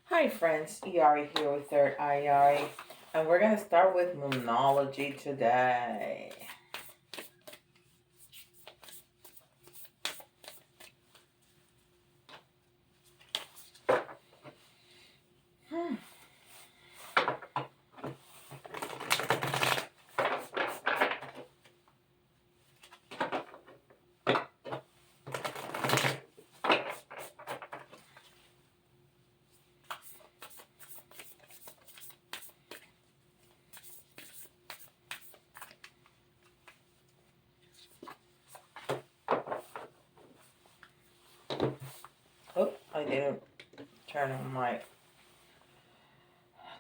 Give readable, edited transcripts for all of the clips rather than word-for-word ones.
Hi friends, Yari here with Third Eye Yari, and we're going to start with Moonology today. Oh, I didn't turn on my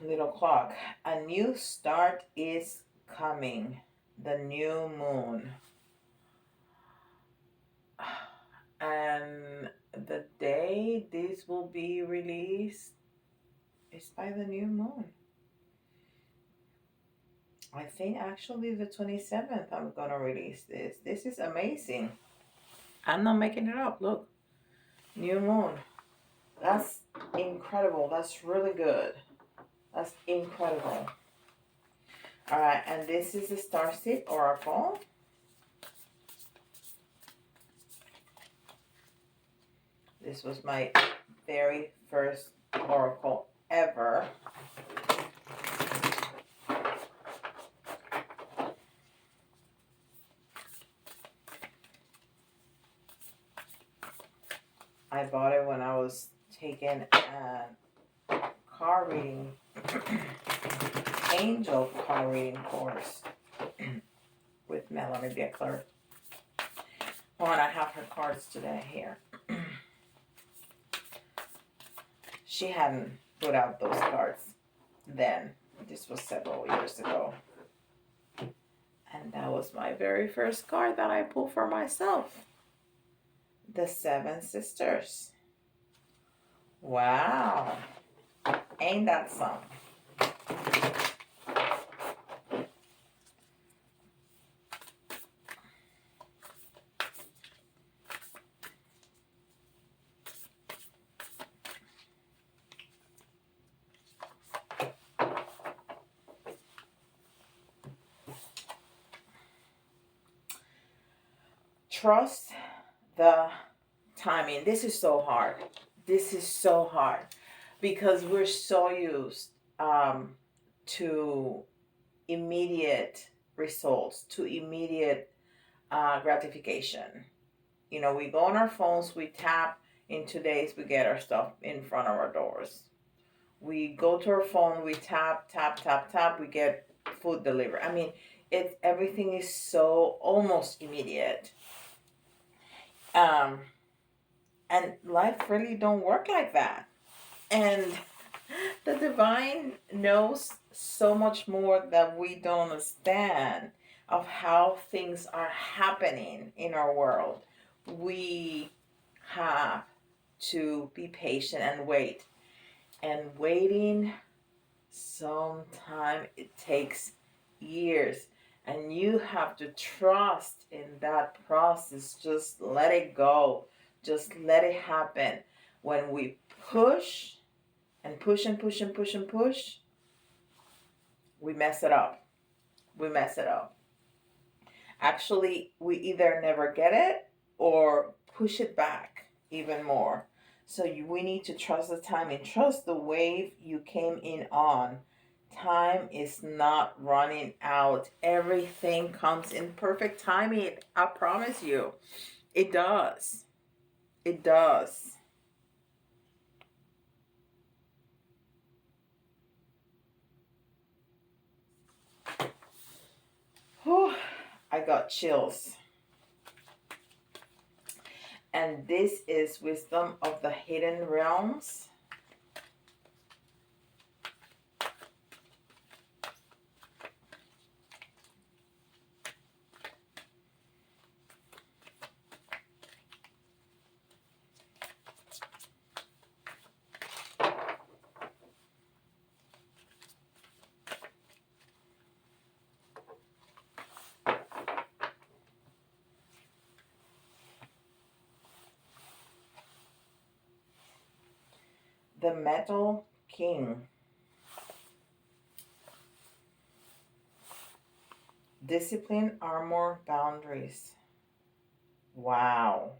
little clock. A new start is coming. The new moon. And the day this will be released is by the new moon. I think actually the 27th I'm going to release this. This is amazing. I'm not making it up. Look. New moon. That's incredible. That's really good. That's incredible. Alright, and this is the Starseed Oracle. This was my very first oracle ever. I bought it when I was taking a card reading, angel card reading course with Melanie Becker. Oh, and I have her cards today here. She hadn't put out those cards then. This was several years ago. And that was my very first card that I pulled for myself. The Seven Sisters. Wow. Ain't that something? Trust the timing. This is so hard. This is so hard because we're so used to immediate results, to immediate gratification. You know, we go on our phones, we tap. In 2 days, we get our stuff in front of our doors. We go to our phone, we tap, tap, tap, tap, we get food delivered. I mean, everything is so almost immediate. And life really don't work like that. And the divine knows so much more that we don't understand of how things are happening in our world. We have to be patient and wait. And waiting, sometimes it takes years. And you have to trust in that process. Just let it go. Just let it happen. When we push and push and push and push and push, we mess it up. We mess it up. Actually, we either never get it or push it back even more. So we need to trust the timing. Trust the wave you came in on. Time is not running out. Everything comes in perfect timing. I promise you. It does. It does. Whew, I got chills. And this is Wisdom of the Hidden Realms. The metal King. Discipline, armor, boundaries. Wow.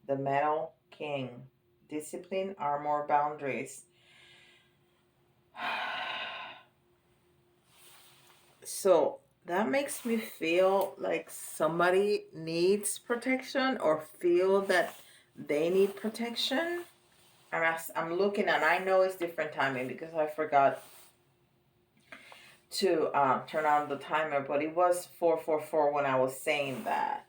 The Metal King. Discipline, armor, boundaries. So that makes me feel like somebody needs protection or feel that they need protection. I'm looking and I know it's different timing because I forgot to turn on the timer, but it was 444 when I was saying that.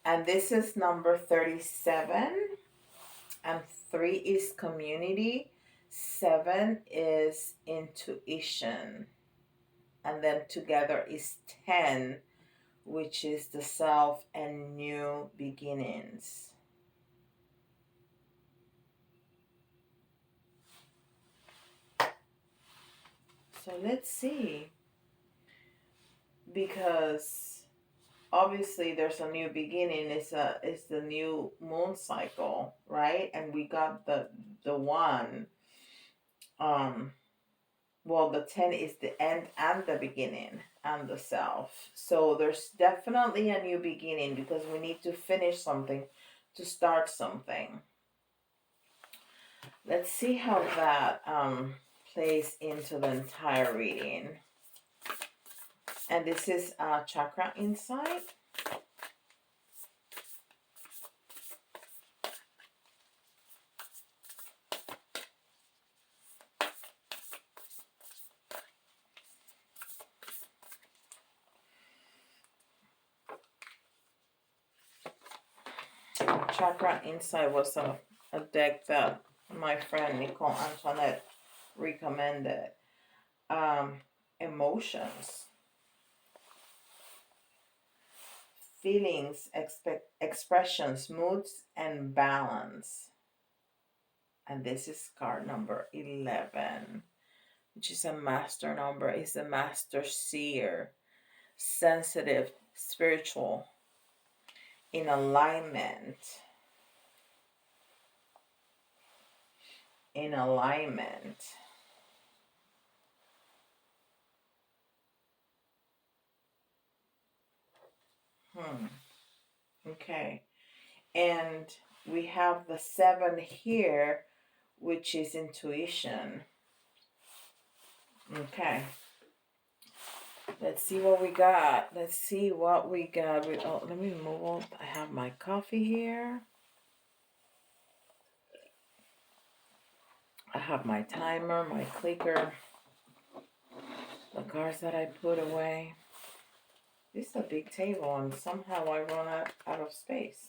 And this is number 37, and 3 is community, 7 is intuition, and then together is 10, which is the self and new beginnings. So let's see, because obviously there's a new beginning. It's the new moon cycle, right? And we got the one. Well, the 10 is the end and the beginning and the self. So there's definitely a new beginning because we need to finish something to start something. Let's see how that plays into the entire reading. And this is Chakra Insight. Chakra Insight was a deck that my friend Nicole Antoinette recommended. Emotions, feelings, expressions, moods, and balance. And this is card number 11, which is a master number. It's the master seer, sensitive, spiritual, in alignment. In alignment. Okay. And we have the 7 here, which is intuition. Okay. Let's see what we got. Let's see what we got. Oh, let me move on. I have my coffee here. I have my timer, my clicker, the cards that I put away. This is a big table and somehow I run out of space.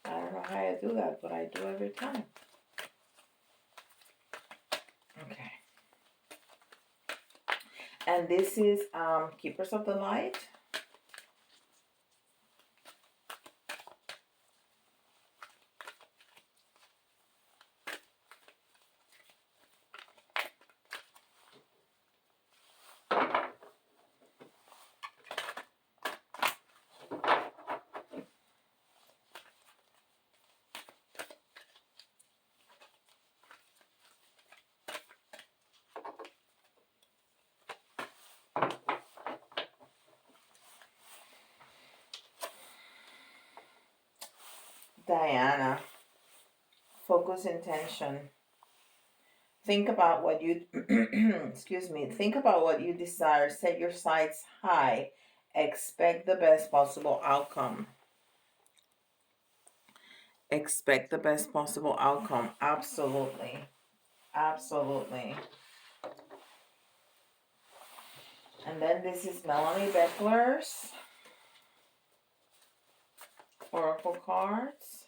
I don't know how I do that, but I do every time. Okay. And this is Keepers of the Light. Diana, focus intention. Think about what you, excuse me, think about what you desire. Set your sights high. Expect the best possible outcome. Expect the best possible outcome. Absolutely. Absolutely. And then this is Melanie Becker's Oracle cards.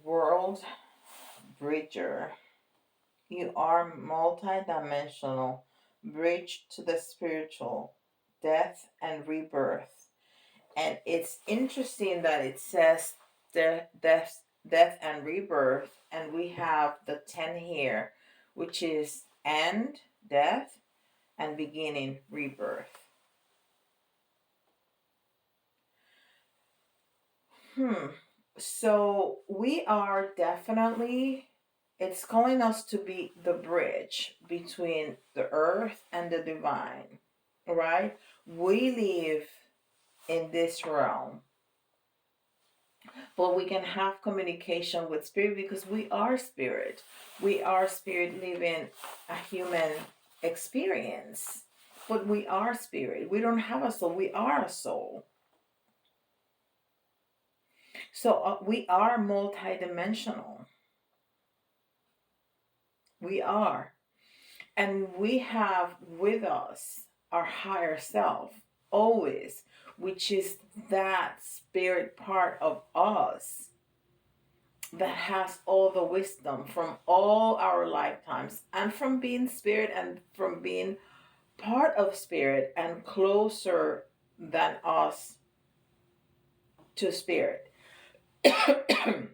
world bridger. You are multidimensional, bridge to the spiritual, death and rebirth. And it's interesting that it says death and rebirth, and we have the 10 here, which is end, death, and beginning, rebirth. So we are definitely, it's calling us to be the bridge between the earth and the divine, right? We live in this realm, but we can have communication with spirit because we are spirit. We are spirit living a human experience, but we are spirit. We don't have a soul, we are a soul. So we are multidimensional. We are. And we have with us our higher self always, which is that spirit part of us that has all the wisdom from all our lifetimes and from being spirit and from being part of spirit and closer than us to spirit. I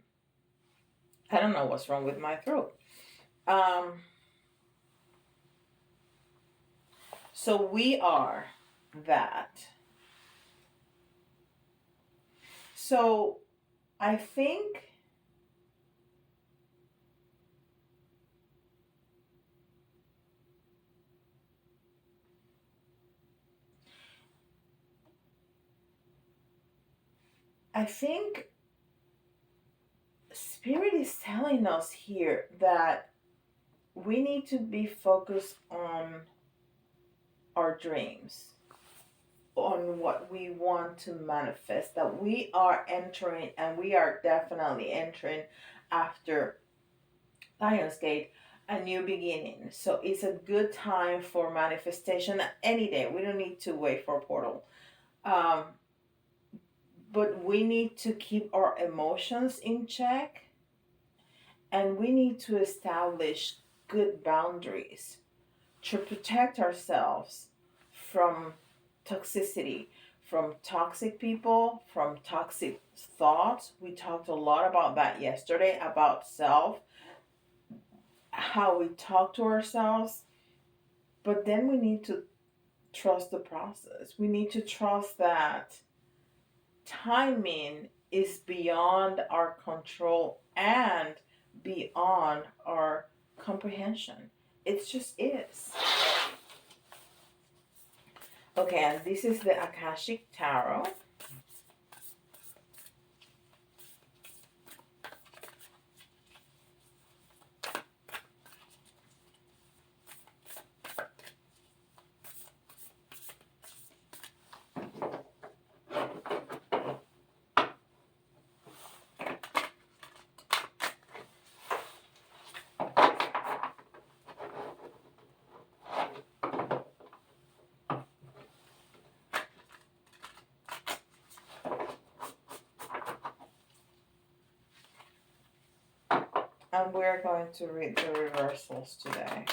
don't know what's wrong with my throat. So we are that. So I think Spirit is telling us here that we need to be focused on our dreams, on what we want to manifest, that we are entering, and we are definitely entering after Lionsgate, a new beginning. So it's a good time for manifestation any day. We don't need to wait for a portal. Um, but we need to keep our emotions in check, and we need to establish good boundaries to protect ourselves from toxicity, from toxic people, from toxic thoughts. We talked a lot about that yesterday, about self, how we talk to ourselves. But then we need to trust the process. We need to trust that timing is beyond our control and beyond our comprehension. It just is. Okay, and this is the Akashic Tarot. And we're going to read the reversals today.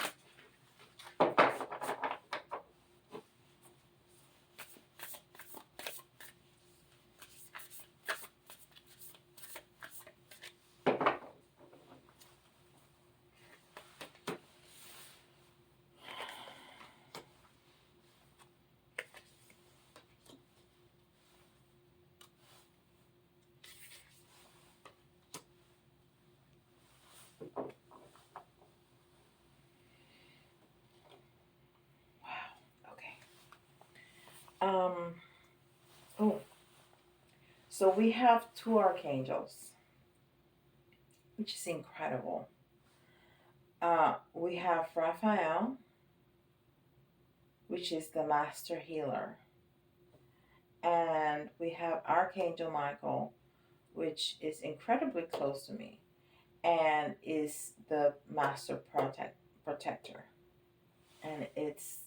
Oh, so we have two archangels, which is incredible. We have Raphael, which is the master healer, and we have Archangel Michael, which is incredibly close to me, and is the master protector, and it's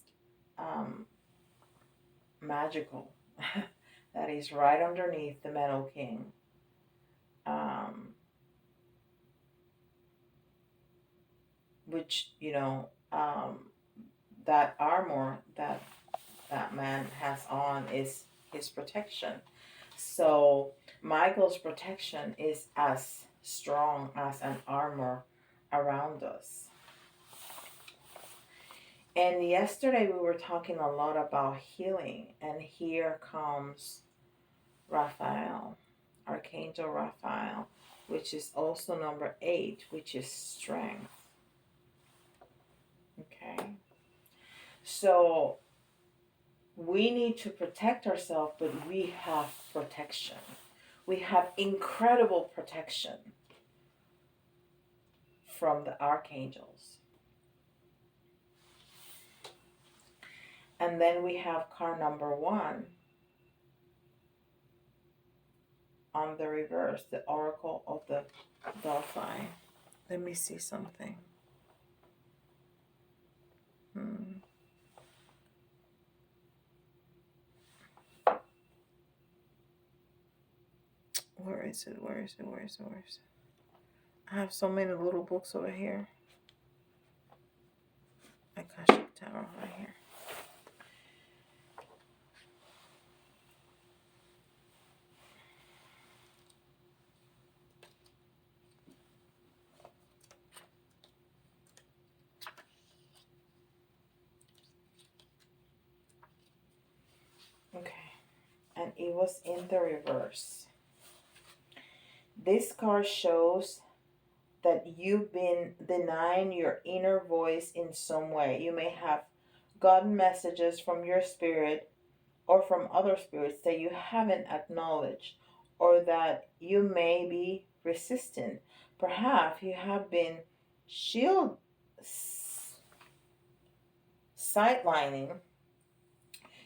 magical. That is right underneath the Metal King. Um, which, that armor that that man has on is his protection. So Michael's protection is as strong as an armor around us. And yesterday we were talking a lot about healing, and here comes Raphael, Archangel Raphael, which is also number 8, which is strength. Okay. So we need to protect ourselves, but we have protection. We have incredible protection from the archangels. And then we have card number 1 on the reverse, the Oracle of the Dolphin. Let me see something. Where is it? Where is it? Where is it? Where is it? I have so many little books over here. Akashic Tarot right here. Okay. And it was in the reverse. This card shows that you've been denying your inner voice in some way. You may have gotten messages from your spirit or from other spirits that you haven't acknowledged, or that you may be resistant. Perhaps you have been sidelining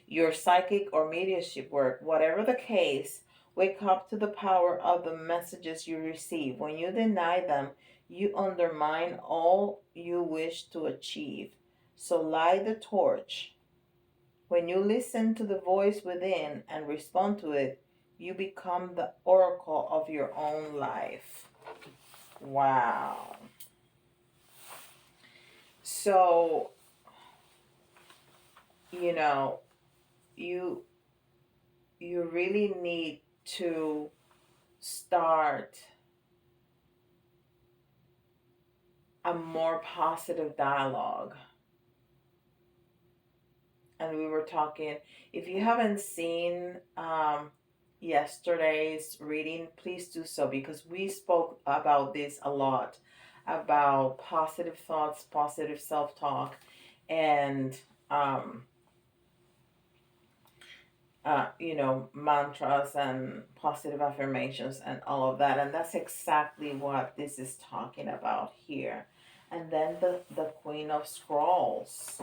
your psychic or mediumship work. Whatever the case, wake up to the power of the messages you receive. When you deny them, you undermine all you wish to achieve. So light the torch. When you listen to the voice within and respond to it, you become the oracle of your own life. Wow. So, you really need to start a more positive dialogue. And we were talking, if you haven't seen yesterday's reading, please do so, because we spoke about this a lot, about positive thoughts, positive self-talk, and mantras and positive affirmations and all of that. And that's exactly what this is talking about here. And then the Queen of Scrolls.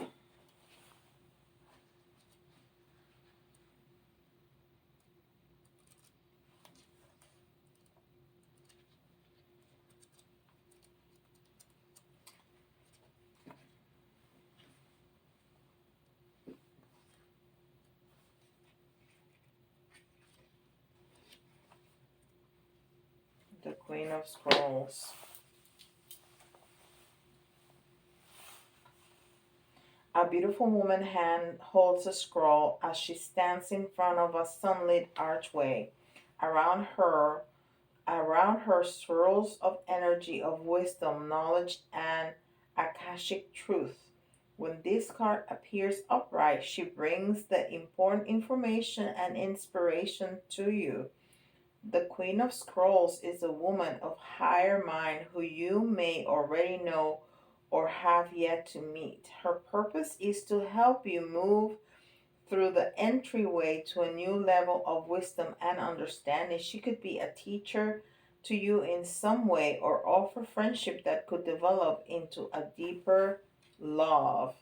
The Queen of Scrolls. A beautiful woman hand holds a scroll as she stands in front of a sunlit archway. Around her swirls of energy of wisdom, knowledge, and Akashic truth. When this card appears upright, she brings the important information and inspiration to you. The Queen of Scrolls is a woman of higher mind who you may already know or have yet to meet. Her purpose is to help you move through the entryway to a new level of wisdom and understanding. She could be a teacher to you in some way, or offer friendship that could develop into a deeper love.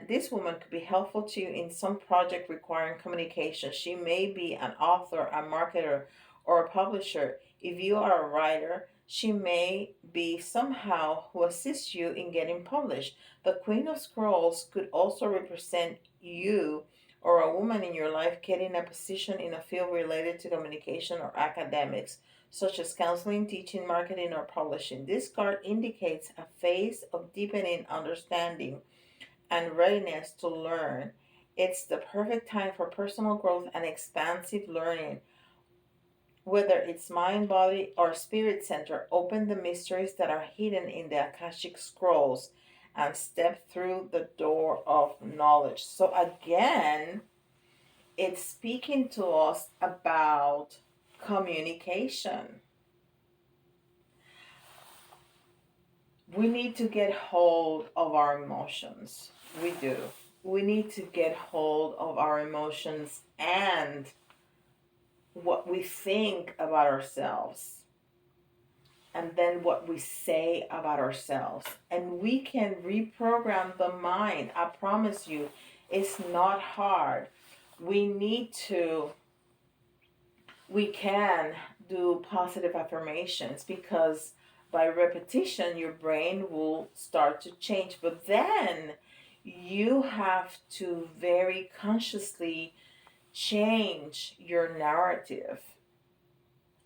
This woman could be helpful to you in some project requiring communication. She may be an author, a marketer, or a publisher. If you are a writer, she may be somehow who assists you in getting published. The Queen of Scrolls could also represent you or a woman in your life getting a position in a field related to communication or academics. such as counseling, teaching, marketing, or publishing. This card indicates a phase of deepening understanding and readiness to learn. It's the perfect time for personal growth and expansive learning. Whether it's mind, body, or spirit center, open the mysteries that are hidden in the Akashic scrolls and step through the door of knowledge. So again, it's speaking to us about communication. We need to get hold of our emotions. We do. We need to get hold of our emotions and what we think about ourselves, and then what we say about ourselves. And we can reprogram the mind. I promise you, it's not hard. We can do positive affirmations, because by repetition, your brain will start to change. But then you have to very consciously change your narrative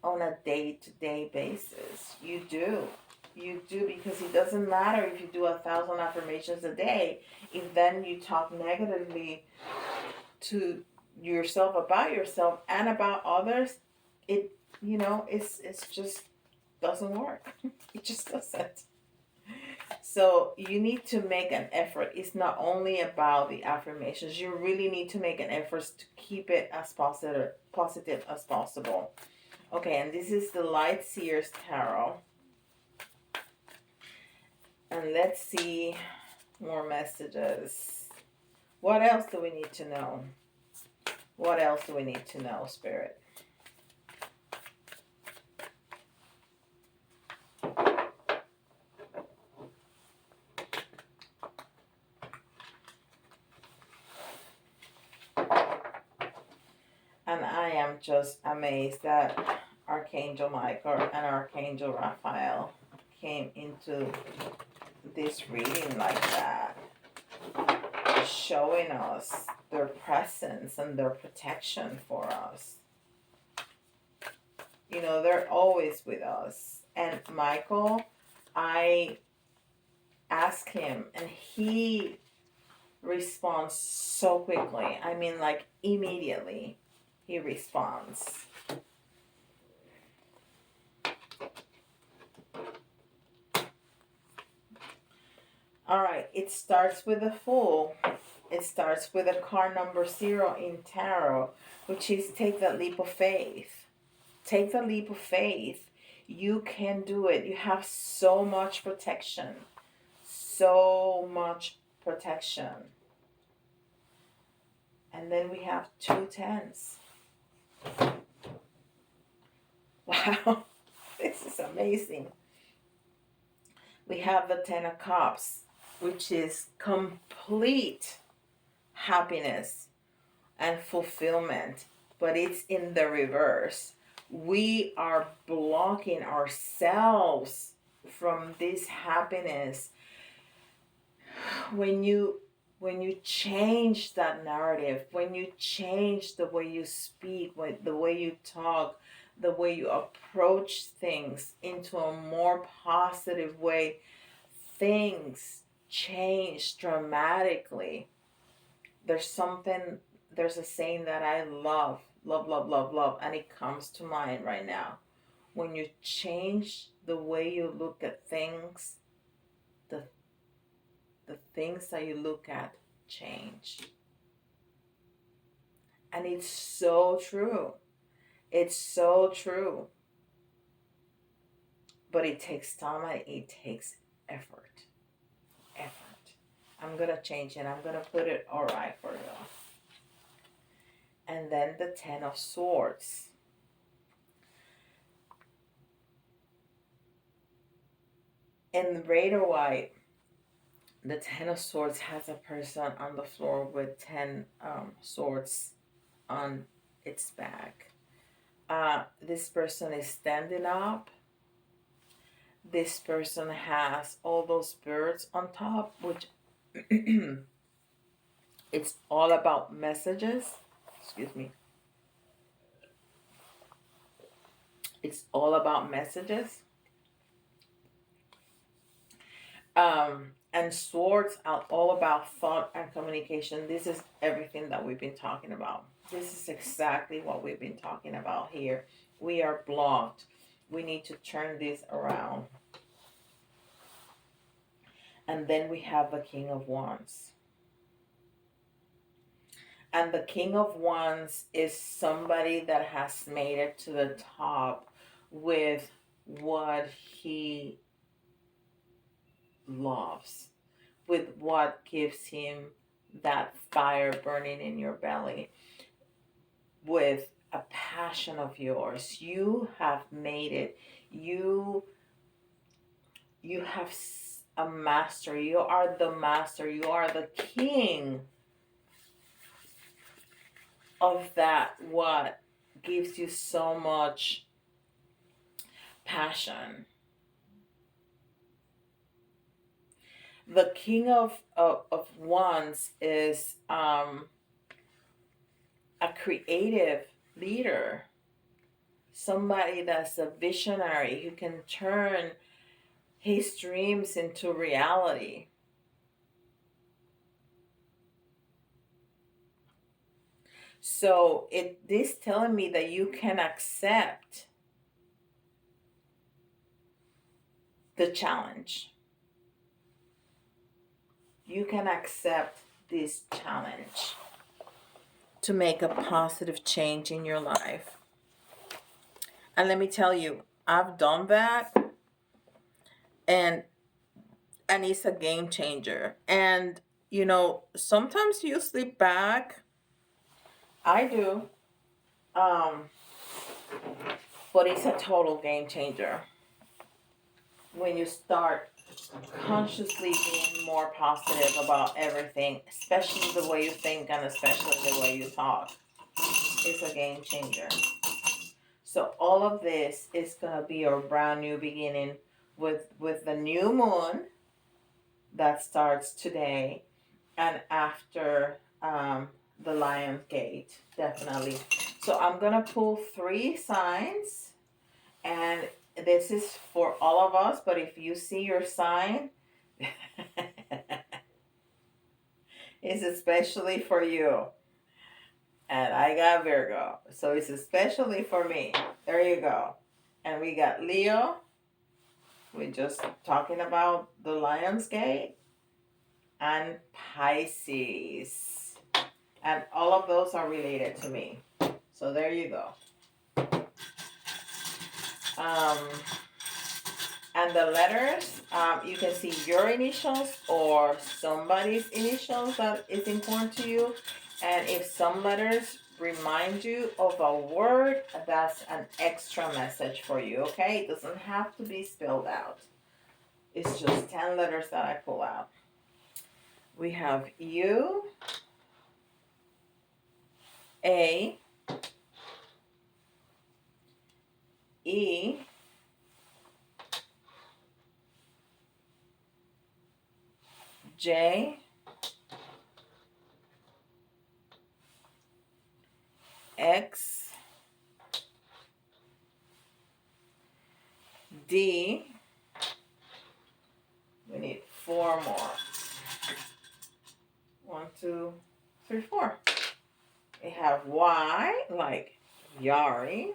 on a day-to-day basis. You do, because it doesn't matter if you do 1,000 affirmations a day. If then you talk negatively to yourself, about yourself and about others, it's just doesn't work. It just doesn't. So you need to make an effort. It's not only about the affirmations. You really need to make an effort to keep it as positive as possible. Okay, and this is the Light Seers Tarot. And let's see more messages. What else do we need to know? What else do we need to know, Spirit? And I am just amazed that Archangel Michael and Archangel Raphael came into this reading like that, showing us their presence and their protection for us. You know, they're always with us. And Michael, I ask him and he responds so quickly. I mean, like immediately he responds. All right, it starts with a Fool. It starts with a card number 0 in tarot, which is take that leap of faith. Take the leap of faith. You can do it. You have so much protection. So much protection. And then we have 2 tens. Wow, this is amazing. We have the 10 of Cups, which is complete happiness and fulfillment, but it's in the reverse. We are blocking ourselves from this happiness. When you change that narrative, when you change the way you speak, the way you talk, the way you approach things into a more positive way, things change dramatically. There's a saying that I love, and it comes to mind right now. When you change the way you look at things, the things that you look at change. And it's so true. It's so true. But it takes time and it takes effort. I'm going to change it. I'm going to put it all right for you. And then the 10 of Swords. In red or white, the 10 of Swords has a person on the floor with 10 swords on its back. This person is standing up. This person has all those birds on top, which it's all about messages. Excuse me. It's all about messages. And swords are all about thought and communication. This is everything that we've been talking about. This is exactly what we've been talking about here. We are blocked. We need to turn this around. And then we have the King of Wands. And the King of Wands is somebody that has made it to the top with what he loves, with what gives him that fire burning in your belly, with a passion of yours. You have made it. You have a master. You are the master. You are the king of that what gives you so much passion. The King of Wands is a creative leader, somebody that's a visionary who can turn his dreams into reality. So this telling me that you can accept the challenge. You can accept this challenge to make a positive change in your life. And let me tell you, I've done that, and it's a game changer. And you know, sometimes you sleep back. I do. But it's a total game changer when you start consciously being more positive about everything, especially the way you think and especially the way you talk. It's a game changer. So all of this is going to be a brand new beginning with the new moon that starts today and after the Lion's Gate, definitely. So I'm going to pull 3 signs, and this is for all of us, but if you see your sign, it's especially for you. And I got Virgo, so it's especially for me. There you go. And we got Leo. We're just talking about the Lion's Gate. And Pisces. And all of those are related to me. So there you go. And the letters, you can see your initials or somebody's initials that is important to you. And if some letters remind you of a word, that's an extra message for you, okay? It doesn't have to be spelled out. It's just 10 letters that I pull out. We have U, A, E, J, X, D. We need 4 more. 1, 2, 3, 4. We have Y, like Yari.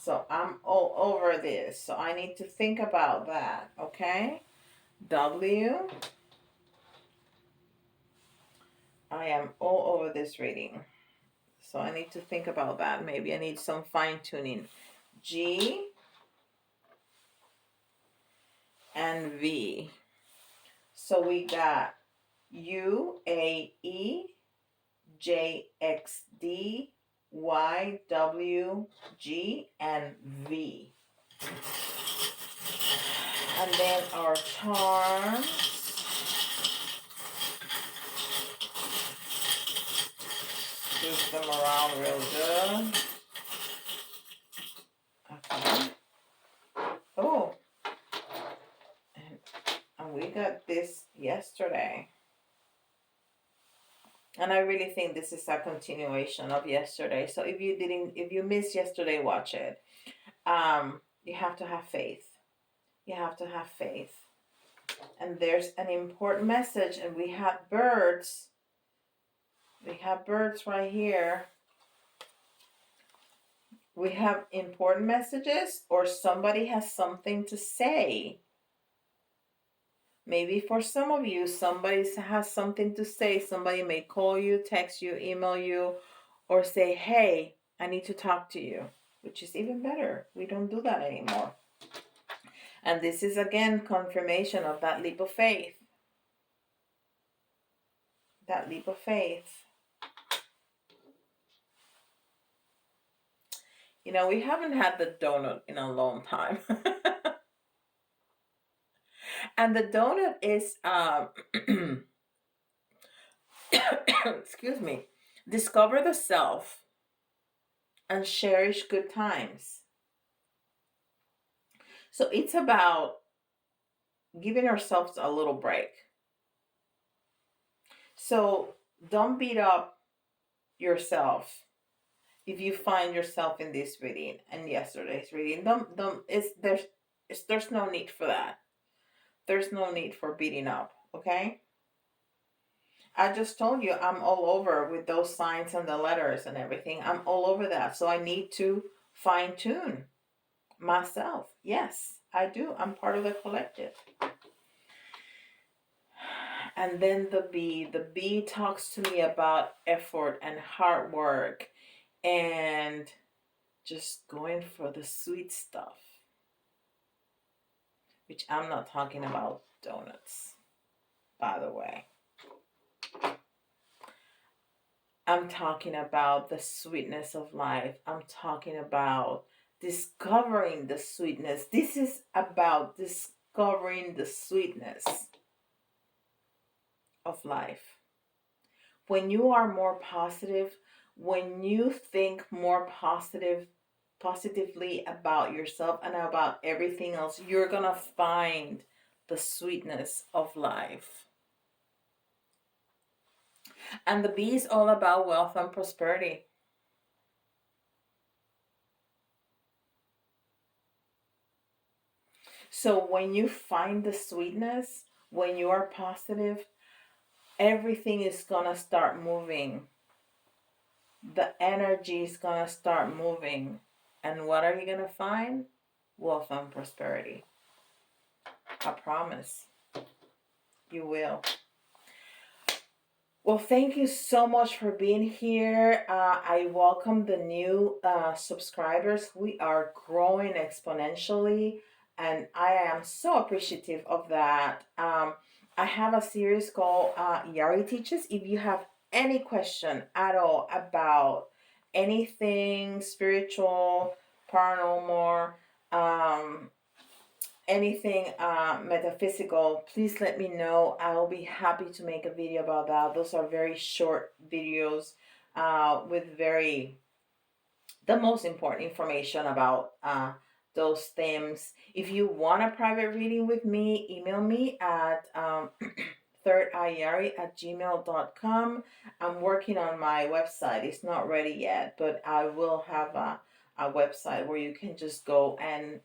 So I'm all over this. So I need to think about that, okay? W. I am all over this reading. So I need to think about that. Maybe I need some fine tuning. G and V. So we got U, A, E, J, X, D, Y, W, G, and V. And then our charms. Twist them around real good. Okay. Oh. And we got this yesterday. And I really think this is a continuation of yesterday. So if you missed yesterday, watch it. You have to have faith. You have to have faith. And there's an important message, and we have birds. We have birds right here. We have important messages, or somebody has something to say. Maybe for some of you, somebody has something to say. Somebody may call you, text you, email you, or say, hey, I need to talk to you, which is even better. We don't do that anymore. And this is, again, confirmation of that leap of faith. That leap of faith. You know, we haven't had the donut in a long time. And the donut is, excuse me, discover the self and cherish good times. So it's about giving ourselves a little break. So don't beat up yourself if you find yourself in this reading and yesterday's reading. There's no need for that. There's no need for beating up, okay? I just told you I'm all over with those signs and the letters and everything. I'm all over that. So I need to fine tune myself. Yes, I do. I'm part of the collective. And then the bee. The bee talks to me about effort and hard work and just going for the sweet stuff. Which I'm not talking about donuts, by the way. I'm talking about the sweetness of life. I'm talking about discovering the sweetness. This is about discovering the sweetness of life. When you are more positive, when you think more positively about yourself and about everything else, you're going to find the sweetness of life. And the bee is all about wealth and prosperity. So when you find the sweetness, when you are positive, everything is going to start moving. The energy is going to start moving. And what are you going to find? Wealth and prosperity. I promise. You will. Well, thank you so much for being here. I welcome the new subscribers. We are growing exponentially, and I am so appreciative of that. I have a series called Yari Teaches. If you have any question at all about anything spiritual, paranormal, anything metaphysical, please let me know. I'll be happy to make a video about that. Those are very short videos with the most important information about those themes. If you want a private reading with me, email me at thirdeyeyari@gmail.com. I'm working on my website. It's not ready yet, but I will have a website where you can just go and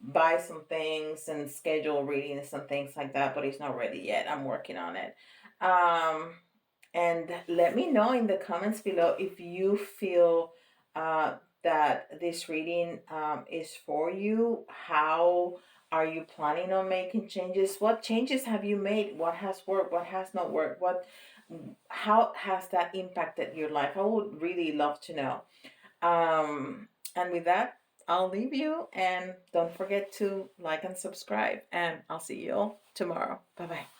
buy some things and schedule readings and things like that, but it's not ready yet. I'm working on it. And let me know in the comments below if you feel that this reading is for you. How are you planning on making changes? What changes have you made? What has worked? What has not worked? How has that impacted your life? I would really love to know. And with that, I'll leave you, and don't forget to like and subscribe, and I'll see you all tomorrow. Bye-bye.